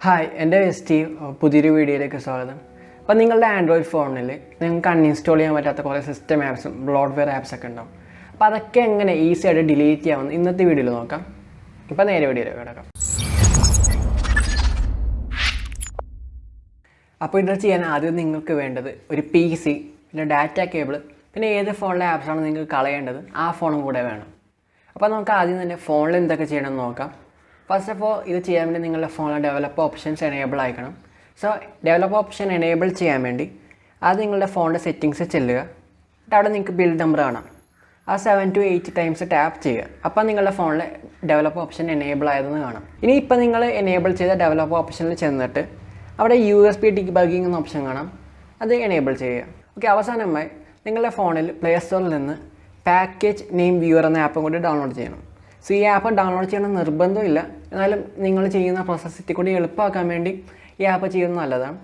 Hi, എൻ്റെ Steve. പുതിയൊരു വീഡിയോയിലേക്ക് സ്വാഗതം. അപ്പോൾ നിങ്ങളുടെ ആൻഡ്രോയിഡ് ഫോണിൽ നിങ്ങൾക്ക് അൺഇൻസ്റ്റാൾ ചെയ്യാൻ പറ്റാത്ത കുറേ സിസ്റ്റം ആപ്സും ബ്ലോട്ട്വെയർ ആപ്സൊക്കെ ഉണ്ടാവും. അപ്പോൾ അതൊക്കെ എങ്ങനെ ഈസി ആയിട്ട് ഡിലീറ്റ് ചെയ്യാമെന്ന് ഇന്നത്തെ വീഡിയോയിൽ നോക്കാം. ഇപ്പോൾ നേരെ വീഡിയോയിലേക്ക് കിടക്കാം. അപ്പോൾ ഇത് ചെയ്യാൻ ആദ്യം നിങ്ങൾക്ക് വേണ്ടത് ഒരു PC, പിന്നെ ഡാറ്റ കേബിൾ, പിന്നെ ഏത് ഫോണിലെ ആപ്സാണ് നിങ്ങൾക്ക് കളയേണ്ടത് ആ ഫോണും കൂടെ വേണം. അപ്പോൾ നമുക്ക് ആദ്യം തന്നെ ഫോണിൽ എന്തൊക്കെ ചെയ്യണമെന്ന് നോക്കാം. ഫസ്റ്റ് ഓഫ് ഓൾ ഇത് ചെയ്യാൻ വേണ്ടി നിങ്ങളുടെ ഫോണിൽ ഡെവലപ്പ് ഓപ്ഷൻസ് എനേബിൾ ആയിക്കണം. സോ ഡെവലപ്പ് ഓപ്ഷൻ എനേബിൾ ചെയ്യാൻ വേണ്ടി ആദ്യം നിങ്ങളുടെ ഫോണിൻ്റെ സെറ്റിങ്സ് ചെല്ലുക. എന്നിട്ട് അവിടെ നിങ്ങൾക്ക് ബിൽഡ് നമ്പർ കാണാം. ആ 7 to 8 ടൈംസ് ടാപ്പ് ചെയ്യുക. അപ്പോൾ നിങ്ങളുടെ ഫോണിൽ ഡെവലപ്പ് ഓപ്ഷൻ എനേബിൾ ആയതെന്ന് കാണാം. ഇനി ഇപ്പോൾ നിങ്ങൾ എനേബിൾ ചെയ്ത ഡെവലപ്പ് ഓപ്ഷനിൽ ചെന്നിട്ട് അവിടെ USB ഡീബഗ്ഗിംഗ് എന്ന ഓപ്ഷൻ കാണാം. അത് എനേബിൾ ചെയ്യുക. ഓക്കെ, അവസാനമായി നിങ്ങളുടെ ഫോണിൽ പ്ലേ സ്റ്റോറിൽ നിന്ന് പാക്കേജ് നെയിം വ്യൂവർ എന്ന ആപ്പും കൂടി ഡൗൺലോഡ് ചെയ്യണം. സോ ഈ ആപ്പ് ഡൗൺലോഡ് ചെയ്യണം നിർബന്ധമില്ല, എന്നാലും നിങ്ങൾ ചെയ്യുന്ന പ്രോസസ്സിൽ കൂടി എളുപ്പമാക്കാൻ വേണ്ടി ഈ ആപ്പ് ചെയ്യുന്നത് നല്ലതാണ്.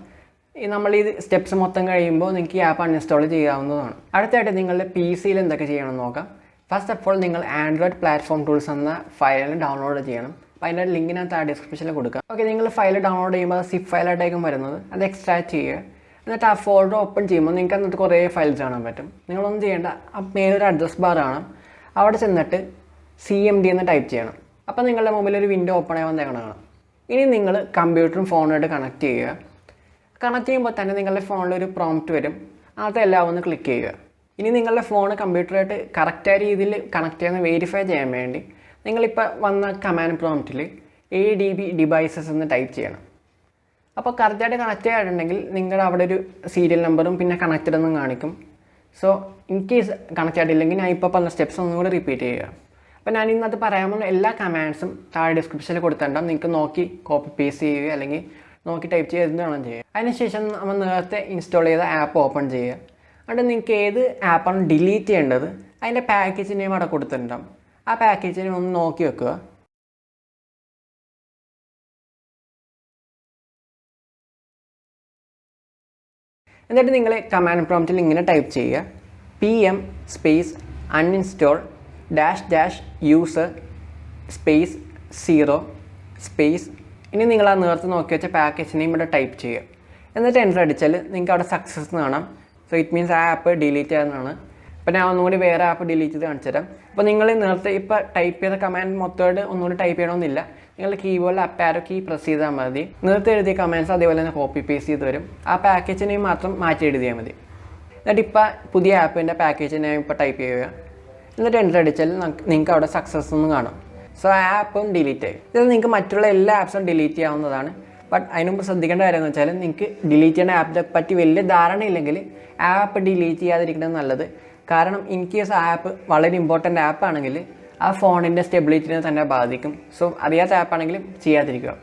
നമ്മൾ ഈ സ്റ്റെപ്സ് മൊത്തം കഴിയുമ്പോൾ നിങ്ങൾക്ക് ഈ ആപ്പ് അൺഇൻസ്റ്റാൾ ചെയ്യാവുന്നതാണ്. അടുത്തായിട്ട് നിങ്ങളുടെ PCയിൽ എന്തൊക്കെ ചെയ്യണമെന്ന് നോക്കാം. ഫസ്റ്റ് ഓഫ് ഓൾ നിങ്ങൾ ആൻഡ്രോയിഡ് പ്ലാറ്റ്ഫോം ടൂൾസ് എന്ന ഫയൽ ഡൗൺലോഡ് ചെയ്യണം. അപ്പോൾ അതിൻ്റെ ലിങ്കിനകത്ത് ആ ഡിസ്ക്രിപ്ഷനിൽ കൊടുക്കാം. ഓക്കെ, നിങ്ങൾ ഫയൽ ഡൗൺലോഡ് ചെയ്യുമ്പോൾ അത് സിപ്പ് ഫയലായിട്ടായിരിക്കും വരുന്നത്. അത് എക്സ്ട്രാക്ട് ചെയ്യുക. എന്നിട്ട് ആ ഫോൾഡർ ഓപ്പൺ ചെയ്യുമ്പോൾ നിങ്ങൾക്ക് എന്നിട്ട് കുറേ ഫയൽസ് കാണാൻ പറ്റും. നിങ്ങളൊന്നും ചെയ്യേണ്ട, ആ മേലൊരു അഡ്രസ് ബാർ കാണാം. അവിടെ ചെന്നിട്ട് CMD എന്ന് ടൈപ്പ് ചെയ്യണം. അപ്പോൾ നിങ്ങളുടെ മുമ്പിൽ ഒരു വിൻഡോ ഓപ്പൺ ആയി വന്നേക്കണം കാണാം. ഇനി നിങ്ങൾ കമ്പ്യൂട്ടറും ഫോണുമായിട്ട് കണക്ട് ചെയ്യുക. കണക്ട് ചെയ്യുമ്പോൾ തന്നെ നിങ്ങളുടെ ഫോണിലൊരു പ്രോംപ്റ്റ് വരും. അതെല്ലാം ഒന്ന് ക്ലിക്ക് ചെയ്യുക. ഇനി നിങ്ങളുടെ ഫോൺ കമ്പ്യൂട്ടറായിട്ട് കറക്റ്റായ രീതിയിൽ കണക്ട് ചെയ്യുന്ന വെരിഫൈ ചെയ്യാൻ വേണ്ടി നിങ്ങളിപ്പോൾ വന്ന കമാൻഡ് പ്രോംപ്റ്റിൽ ADB ഡിവൈസസ് എന്ന് ടൈപ്പ് ചെയ്യണം. അപ്പോൾ കറക്റ്റായിട്ട് കണക്ട് ചെയ്യാറുണ്ടെങ്കിൽ നിങ്ങളുടെ അവിടെ ഒരു സീരിയൽ നമ്പറും പിന്നെ കണക്റ്റഡ് എന്നും കാണിക്കും. സോ ഇൻ കേസ് കണക്ട് ആയിട്ടില്ലെങ്കിൽ ഞാൻ ഇപ്പോൾ പറഞ്ഞ സ്റ്റെപ്സ് ഒന്നും കൂടെ റിപ്പീറ്റ് ചെയ്യുക. അപ്പോൾ ഞാൻ ഇന്നത്തെ പറയാൻ എല്ലാ കമാൻഡ്സും താഴെ ഡിസ്ക്രിപ്ഷനിൽ കൊടുത്തിട്ടുണ്ടാകും. നിങ്ങൾക്ക് നോക്കി കോപ്പി പേസ്റ്റ് ചെയ്യുക, അല്ലെങ്കിൽ നോക്കി ടൈപ്പ് ചെയ്യുക, എന്ത് വേണം ചെയ്യുക. അതിനുശേഷം നമ്മൾ നേരത്തെ ഇൻസ്റ്റാൾ ചെയ്ത ആപ്പ് ഓപ്പൺ ചെയ്യുക. എന്നിട്ട് നിങ്ങൾക്ക് ഏത് ആപ്പാണ് ഡിലീറ്റ് ചെയ്യേണ്ടത് അതിൻ്റെ പാക്കേജ് നെയിം അവിടെ കൊടുത്തിട്ടുണ്ടാകും. ആ പാക്കേജിനെ ഒന്ന് നോക്കി വെക്കുക. എന്നിട്ട് നിങ്ങൾ കമാൻഡ് പ്രോംപ്റ്റിൽ ഇങ്ങനെ ടൈപ്പ് ചെയ്യുക: PM space uninstall --user space 0 space. ഇനി നിങ്ങൾ ആ നേരത്തെ നോക്കി വെച്ച പാക്കേജിനെയും ഇവിടെ ടൈപ്പ് ചെയ്യുക. എന്നിട്ട് എൻ്റർ അടിച്ചാൽ നിങ്ങൾക്ക് അവിടെ സക്സസ് കാണാം. സോ ഇറ്റ് മീൻസ് ആ ആപ്പ് ഡിലീറ്റ് ആയെന്നാണ്. അപ്പോൾ ഞാൻ ഒന്നുകൂടി വേറെ ആപ്പ് ഡിലീറ്റ് ചെയ്ത് കാണിച്ചു തരാം. അപ്പോൾ നിങ്ങൾ നേരത്തെ ഇപ്പോൾ ടൈപ്പ് ചെയ്ത കമാൻഡ് മൊത്തമായിട്ട് ഒന്നുകൂടി ടൈപ്പ് ചെയ്യണമെന്നില്ല. നിങ്ങൾ കീബോർഡിൽ അപ്പ് ആരോ കീ പ്രസ് ചെയ്താൽ മതി. നേരത്തെ എഴുതിയ കമാൻഡ്സ് അതേപോലെ തന്നെ കോപ്പി പേസ്റ്റ് ചെയ്ത് വരും. ആ പാക്കേജിനെയും മാത്രം മാറ്റി എഴുതിയാൽ മതി. എന്നിട്ട് ഇപ്പോൾ പുതിയ ആപ്പിൻ്റെ പാക്കേജിനെയും ഇപ്പോൾ ടൈപ്പ് ചെയ്യുക. എന്നിട്ട് എൻ്റർ അടിച്ചാൽ നിങ്ങൾക്ക് അവിടെ സക്സസ് ഒന്നും കാണും. സോ ആ ആപ്പും ഡിലീറ്റ് ആയി. ഇത് നിങ്ങൾക്ക് മറ്റുള്ള എല്ലാ ആപ്സും ഡിലീറ്റ് ചെയ്യാവുന്നതാണ്. ബട്ട് അതിന് മുമ്പ് ശ്രദ്ധിക്കേണ്ട കാര്യം എന്ന് വെച്ചാൽ നിങ്ങൾക്ക് ഡിലീറ്റ് ചെയ്യുന്ന ആപ്പിനെ പറ്റി വലിയ ധാരണയില്ലെങ്കിൽ ആപ്പ് ഡിലീറ്റ് ചെയ്യാതിരിക്കുന്നത് നല്ലത്. കാരണം ഇൻ കേസ് ആ ആപ്പ് വളരെ ഇമ്പോർട്ടൻ്റ് ആപ്പാണെങ്കിൽ ആ ഫോണിൻ്റെ സ്റ്റെബിലിറ്റിനെ തന്നെ ബാധിക്കും. സോ അറിയാത്ത ആപ്പാണെങ്കിലും ചെയ്യാതിരിക്കുക.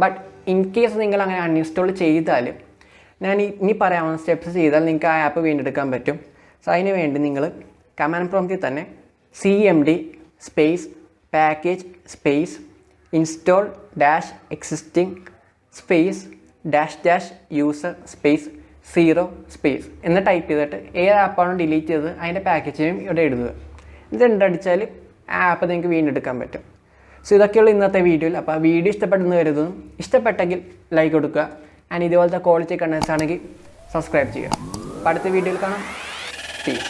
ബട്ട് ഇൻ കേസ് നിങ്ങൾ അങ്ങനെ അൺഇൻസ്റ്റാൾ ചെയ്താൽ ഞാൻ ഇനി പറയാവുന്ന സ്റ്റെപ്സ് ചെയ്താൽ നിങ്ങൾക്ക് ആ ആപ്പ് വീണ്ടെടുക്കാൻ പറ്റും. സോ അതിന് വേണ്ടി നിങ്ങൾ കമാൻഡ് പ്രോംപ്റ്റിൽ തന്നെ CMD space package space install -existing space --user space 0 space എന്ന് ടൈപ്പ് ചെയ്തിട്ട് ഏത് ആപ്പാണോ ഡിലീറ്റ് ചെയ്തത് അതിൻ്റെ പാക്കേജിനും ഇവിടെ എഴുതുക. ഇത് എൻ്റടിച്ചാൽ ആ ആപ്പ് നിങ്ങൾക്ക് വീണ്ടെടുക്കാൻ പറ്റും. സോ ഇതൊക്കെയുള്ള ഇന്നത്തെ വീഡിയോയിൽ. അപ്പോൾ ആ വീഡിയോ ഇഷ്ടപ്പെടുന്ന കരുതുന്നു. ഇഷ്ടപ്പെട്ടെങ്കിൽ ലൈക്ക് കൊടുക്കുക. ആൻഡ് ഇതുപോലത്തെ ക്വാളിറ്റി കണ്ടൻസ് ആണെങ്കിൽ സബ്സ്ക്രൈബ് ചെയ്യുക. അപ്പോൾ അടുത്ത വീഡിയോയിൽ കാണാം. പീസ്.